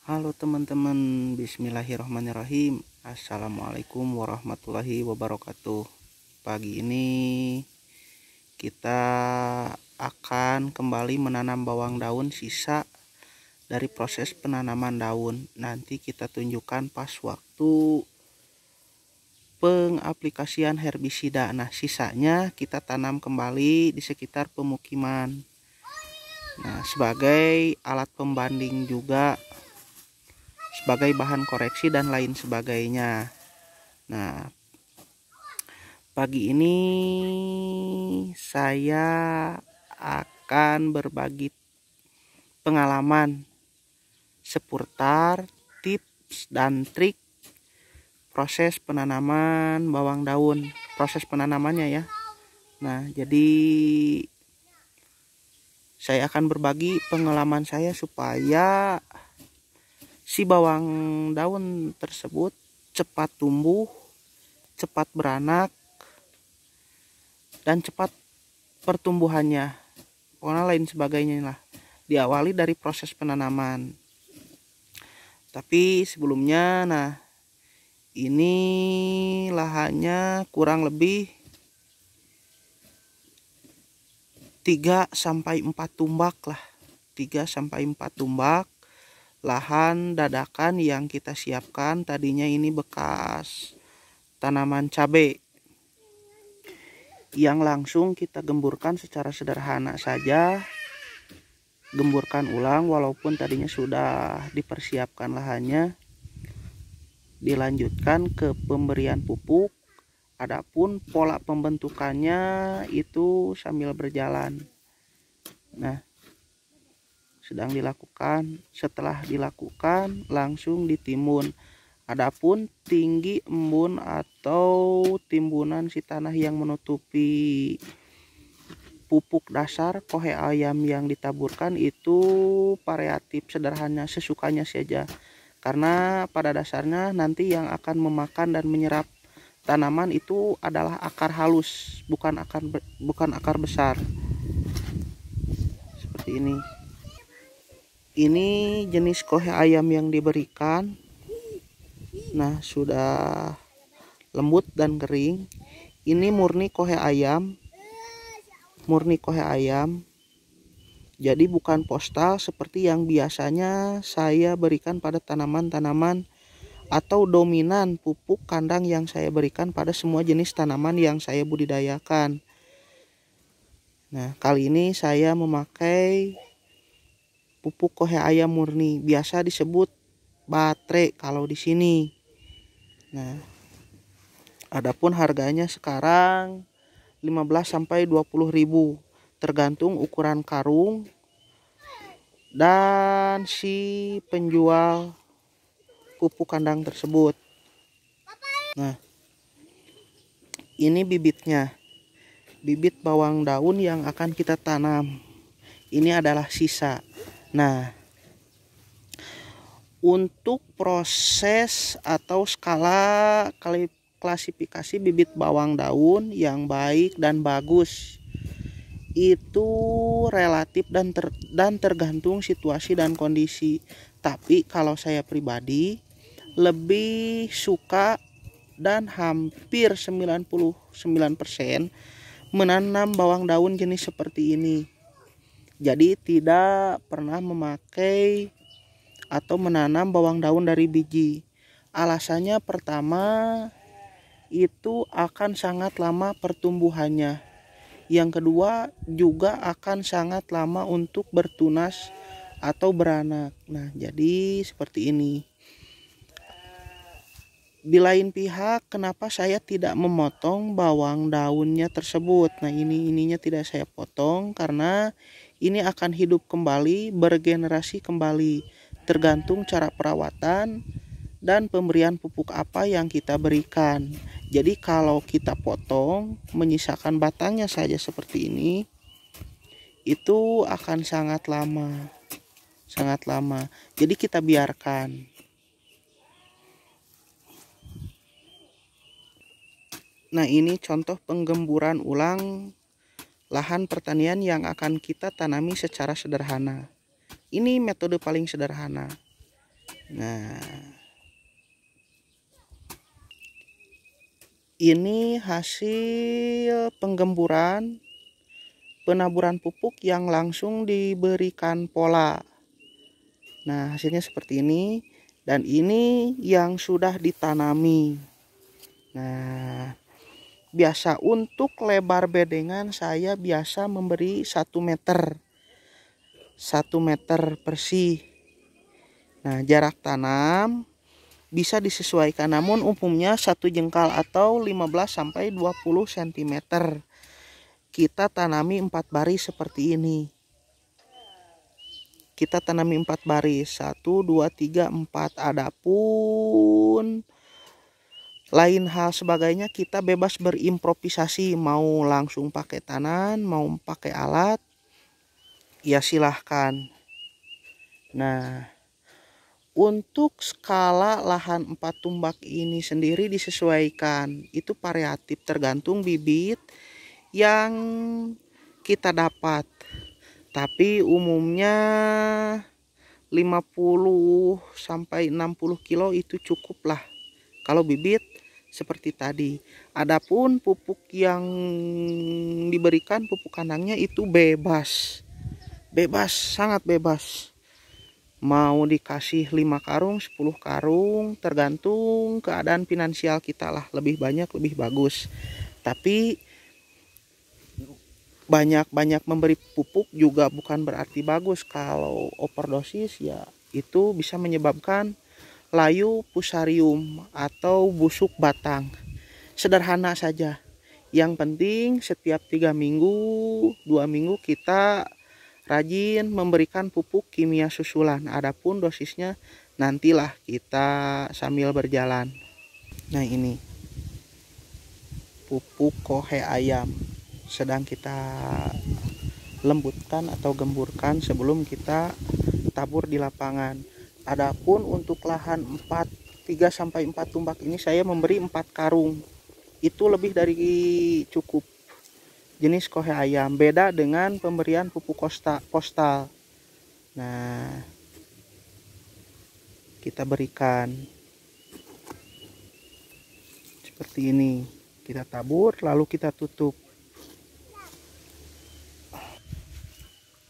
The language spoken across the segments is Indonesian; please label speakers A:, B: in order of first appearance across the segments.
A: Halo teman-teman, bismillahirrahmanirrahim. Assalamualaikum warahmatullahi wabarakatuh. Pagi ini kita akan kembali menanam bawang daun sisa dari proses penanaman daun. Nanti kita tunjukkan pas waktu pengaplikasian herbisida. Nah, sisanya kita tanam kembali di sekitar pemukiman. Nah, sebagai alat pembanding juga, sebagai bahan koreksi dan lain sebagainya. Nah, pagi ini saya akan berbagi pengalaman seputar tips dan trik proses penanaman bawang daun, proses penanamannya ya. Nah, jadi saya akan berbagi pengalaman saya supaya si bawang daun tersebut cepat tumbuh, cepat beranak, dan cepat pertumbuhannya. Pokoknya lain sebagainya lah. Diawali dari proses penanaman. Tapi sebelumnya, nah ini lahannya kurang lebih 3-4 tumbak lah. 3-4 tumbak lahan dadakan yang kita siapkan. Tadinya ini bekas tanaman cabai yang langsung kita gemburkan secara sederhana saja. Gemburkan ulang walaupun tadinya sudah dipersiapkan lahannya. Dilanjutkan ke pemberian pupuk. Adapun pola pembentukannya itu sambil berjalan. Nah, sedang dilakukan. Setelah dilakukan langsung ditimbun. Adapun tinggi embun atau timbunan si tanah yang menutupi pupuk dasar kohe ayam yang ditaburkan itu variatif, sederhana, sesukanya saja. Karena pada dasarnya nanti yang akan memakan dan menyerap tanaman itu adalah akar halus, bukan akar besar. Seperti ini. Ini jenis kohe ayam yang diberikan. Nah, sudah lembut dan kering. Ini murni kohe ayam. Jadi bukan postal seperti yang biasanya saya berikan pada tanaman-tanaman atau dominan pupuk kandang yang saya berikan pada semua jenis tanaman yang saya budidayakan. Nah, kali ini saya memakai pupuk kohe ayam murni, biasa disebut baterai kalau di sini. Nah, adapun harganya sekarang 15-20 ribu, tergantung ukuran karung dan si penjual pupuk kandang tersebut. Nah, ini bibitnya, bibit bawang daun yang akan kita tanam. Ini adalah sisa. Nah, untuk proses atau skala klasifikasi bibit bawang daun yang baik dan bagus itu relatif dan tergantung situasi dan kondisi. Tapi kalau saya pribadi lebih suka dan hampir 99% menanam bawang daun jenis seperti ini. Jadi tidak pernah memakai atau menanam bawang daun dari biji. Alasannya pertama, itu akan sangat lama pertumbuhannya. Yang kedua juga akan sangat lama untuk bertunas atau beranak. Nah, jadi seperti ini. Di lain pihak, kenapa saya tidak memotong bawang daunnya tersebut? Nah, ininya tidak saya potong karena ini akan hidup kembali, bergenerasi kembali, tergantung cara perawatan dan pemberian pupuk apa yang kita berikan. Jadi kalau kita potong, menyisakan batangnya saja seperti ini, itu akan sangat lama. Jadi kita biarkan. Nah, ini contoh penggemburan ulang lahan pertanian yang akan kita tanami secara sederhana. Ini metode paling sederhana. Nah, ini hasil penggemburan penaburan pupuk yang langsung diberikan pola. Nah, hasilnya seperti ini, dan ini yang sudah ditanami. Nah, biasa untuk lebar bedengan saya biasa memberi 1 meter. 1 meter bersih. Nah, jarak tanam bisa disesuaikan, namun umumnya 1 jengkal atau 15 sampai 20 cm. Kita tanami 4 baris seperti ini. Kita tanami 4 baris, 1 2 3 4. Adapun lain hal sebagainya kita bebas berimprovisasi, mau langsung pakai tangan, mau pakai alat, ya silahkan. Nah, untuk skala lahan 4 tumbak ini sendiri disesuaikan, itu variatif tergantung bibit yang kita dapat. Tapi umumnya 50 sampai 60 kilo itu cukup lah kalau bibit seperti tadi. Adapun pupuk yang diberikan, pupuk kandangnya itu bebas. Bebas, sangat bebas. Mau dikasih 5 karung, 10 karung, tergantung keadaan finansial kita lah. Lebih banyak, lebih bagus. Tapi banyak memberi pupuk juga bukan berarti bagus. Kalau overdosis ya itu bisa menyebabkan layu fusarium atau busuk batang. Sederhana saja. Yang penting setiap 3 minggu, 2 minggu kita rajin memberikan pupuk kimia susulan. Adapun dosisnya nantilah kita sambil berjalan. Nah, ini pupuk kohe ayam sedang kita lembutkan atau gemburkan sebelum kita tabur di lapangan. Adapun untuk lahan 3 sampai 4 tumbak ini saya memberi 4 karung. Itu lebih dari cukup. Jenis kohe ayam beda dengan pemberian pupuk postal. Nah, kita berikan seperti ini. Kita tabur lalu kita tutup.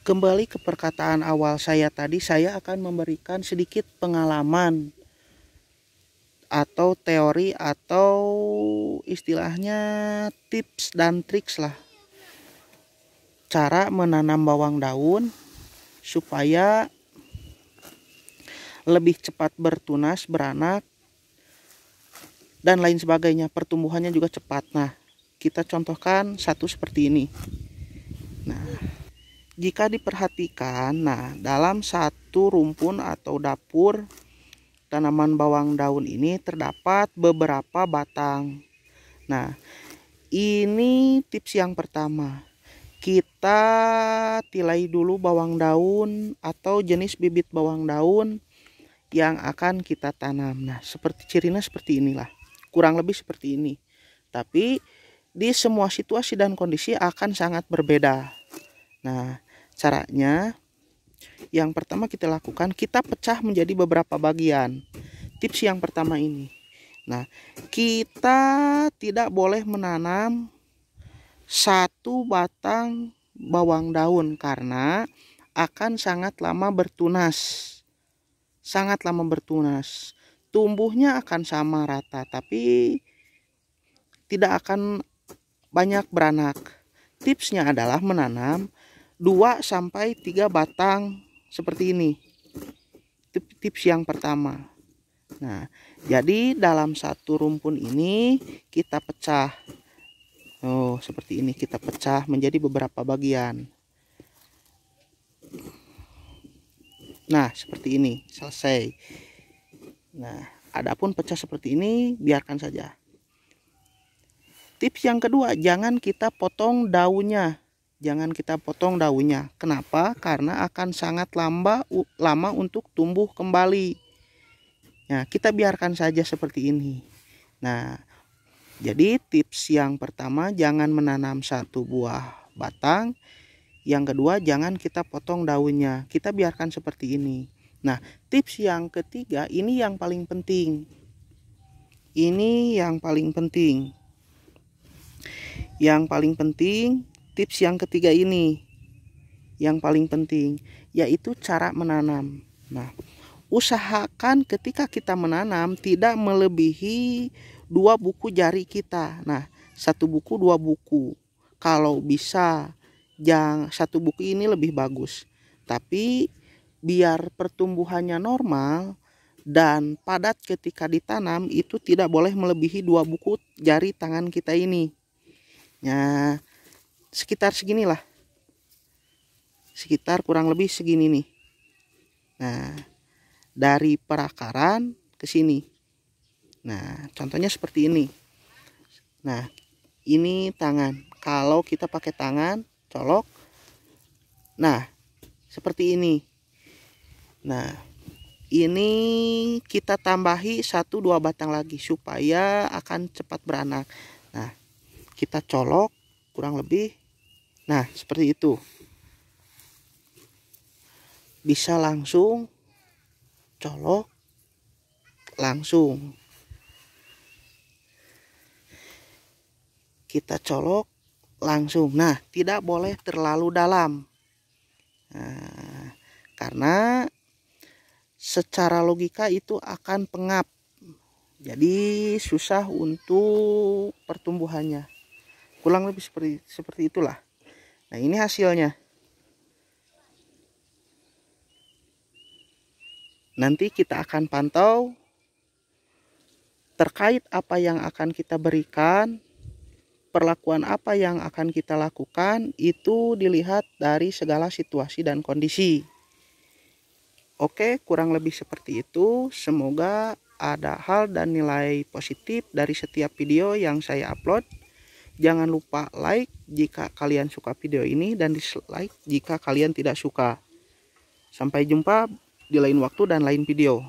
A: Kembali ke perkataan awal saya tadi, saya akan memberikan sedikit pengalaman atau teori atau istilahnya tips dan triks lah. Cara menanam bawang daun supaya lebih cepat bertunas, beranak, dan lain sebagainya. Pertumbuhannya juga cepat. Nah, kita contohkan satu seperti ini. Nah, jika diperhatikan, nah dalam satu rumpun atau dapur tanaman bawang daun ini terdapat beberapa batang. Nah, ini tips yang pertama. Kita tilai dulu bawang daun atau jenis bibit bawang daun yang akan kita tanam. Nah, seperti cirinya seperti inilah. Kurang lebih seperti ini. Tapi di semua situasi dan kondisi akan sangat berbeda. Nah, caranya yang pertama kita lakukan, kita pecah menjadi beberapa bagian. Tips yang pertama ini. Nah, kita tidak boleh menanam satu batang bawang daun karena akan sangat lama bertunas. Sangat lama bertunas. Tumbuhnya akan sama rata, tapi tidak akan banyak beranak. Tipsnya adalah menanam 2 sampai 3 batang seperti ini. Tips yang pertama. Nah, jadi dalam satu rumpun ini kita pecah. Oh, seperti ini kita pecah menjadi beberapa bagian. Nah, seperti ini, selesai. Nah, adapun pecah seperti ini biarkan saja. Tips yang kedua, jangan kita potong daunnya. Jangan kita potong daunnya. Kenapa? Karena akan sangat lama untuk tumbuh kembali. Nah, kita biarkan saja seperti ini. Nah, jadi tips yang pertama, jangan menanam satu buah batang. Yang kedua, jangan kita potong daunnya. Kita biarkan seperti ini. Nah, tips yang ketiga ini yang paling penting. Ini yang paling penting. Yang paling penting, tips yang ketiga ini. Yang paling penting, yaitu cara menanam. Nah, usahakan ketika kita menanam tidak melebihi 2 buku jari kita. Nah, 1 buku 2 buku. Kalau bisa, jangan 1 buku ini lebih bagus. Tapi biar pertumbuhannya normal dan padat ketika ditanam, itu tidak boleh melebihi 2 buku jari tangan kita ini. Nah, sekitar seginilah. Sekitar kurang lebih segini nih. Nah, dari perakaran ke sini. Nah, contohnya seperti ini. Nah, ini tangan. Kalau kita pakai tangan, colok. Nah, seperti ini. Nah, ini kita tambahi 1-2 batang lagi supaya akan cepat beranak. Nah, kita colok kurang lebih. Nah, seperti itu. Bisa langsung colok langsung. Kita colok langsung. Nah, tidak boleh terlalu dalam. Nah, karena secara logika itu akan pengap. Jadi susah untuk pertumbuhannya. Kurang lebih seperti itulah. Nah, ini hasilnya. Nanti kita akan pantau terkait apa yang akan kita berikan, perlakuan apa yang akan kita lakukan, itu dilihat dari segala situasi dan kondisi. Oke, kurang lebih seperti itu. Semoga ada hal dan nilai positif dari setiap video yang saya upload. Jangan lupa like jika kalian suka video ini dan dislike jika kalian tidak suka. Sampai jumpa di lain waktu dan lain video.